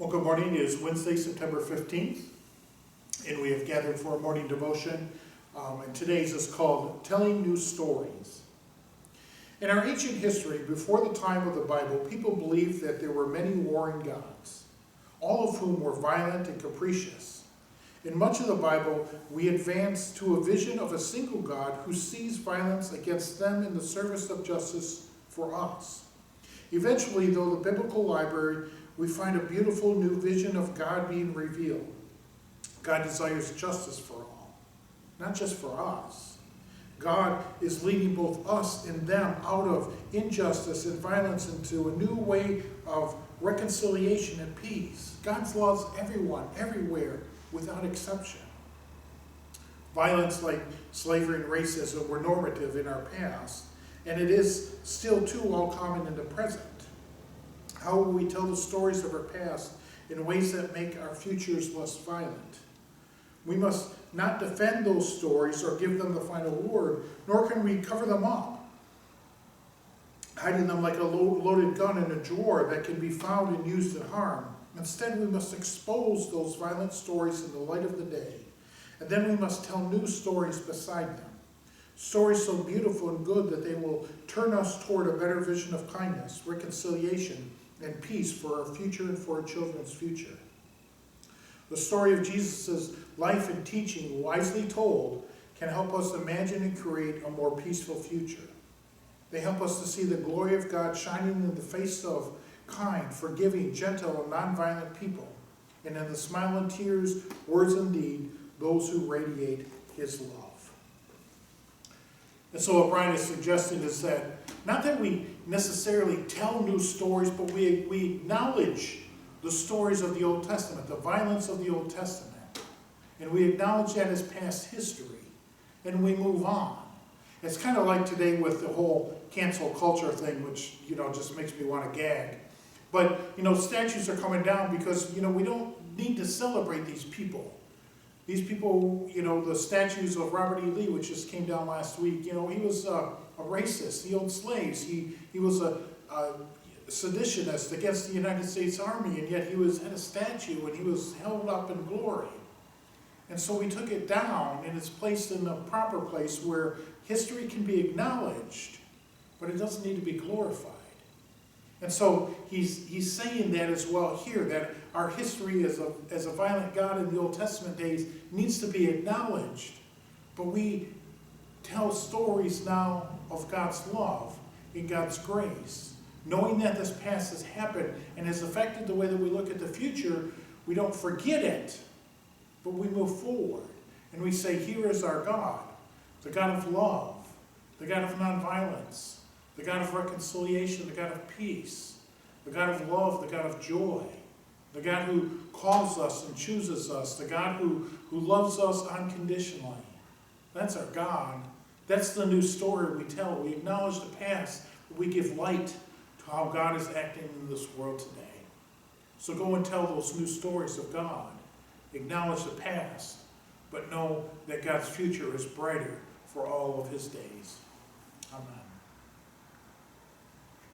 Well, good morning. It is Wednesday, September 15th, and we have gathered for a morning devotion. And today's is called Telling New Stories. In our ancient history, before the time of the Bible, people believed that there were many warring gods, all of whom were violent and capricious. In much of the Bible, we advance to a vision of a single God who sees violence against them in the service of justice for us. Eventually, though, the biblical library, we find a beautiful new vision of God being revealed. God desires justice for all, not just for us. God is leading both us and them out of injustice and violence into a new way of reconciliation and peace. God loves everyone, everywhere, without exception. Violence like slavery and racism were normative in our past, and it is still too all common in the present. How will we tell the stories of our past in ways that make our futures less violent? We must not defend those stories or give them the final word, nor can we cover them up, hiding them like a loaded gun in a drawer that can be found and used in harm. Instead, we must expose those violent stories in the light of the day, and then we must tell new stories beside them. Stories so beautiful and good that they will turn us toward a better vision of kindness, reconciliation, and peace for our future and for our children's future. The story of Jesus' life and teaching, wisely told, can help us imagine and create a more peaceful future. They help us to see the glory of God shining in the face of kind, forgiving, gentle, and nonviolent people, and in the smile and tears, words and deed, those who radiate his love. And so what Brian is suggesting is that, not that we necessarily tell new stories, but we acknowledge the stories of the Old Testament, the violence of the Old Testament. And we acknowledge that as past history. And we move on. It's kind of like today with the whole cancel culture thing, which, just makes me want to gag. But, statues are coming down because, we don't need to celebrate these people. These people, the statues of Robert E. Lee, which just came down last week, he was a racist. He owned slaves. He was a seditionist against the United States Army, and yet he was at a statue and he was held up in glory. And so we took it down, and it's placed in the proper place where history can be acknowledged, but it doesn't need to be glorified. And so he's saying that as well here, that our history as a violent God in the Old Testament days needs to be acknowledged. But we tell stories now of God's love and God's grace. Knowing that this past has happened and has affected the way that we look at the future, we don't forget it, but we move forward. And we say, here is our God, the God of love, the God of nonviolence, the God of reconciliation, the God of peace, the God of love, the God of joy, the God who calls us and chooses us, the God who loves us unconditionally. That's our God. That's the new story we tell. We acknowledge the past, but we give light to how God is acting in this world today. So go and tell those new stories of God. Acknowledge the past, but know that God's future is brighter for all of his days. Amen.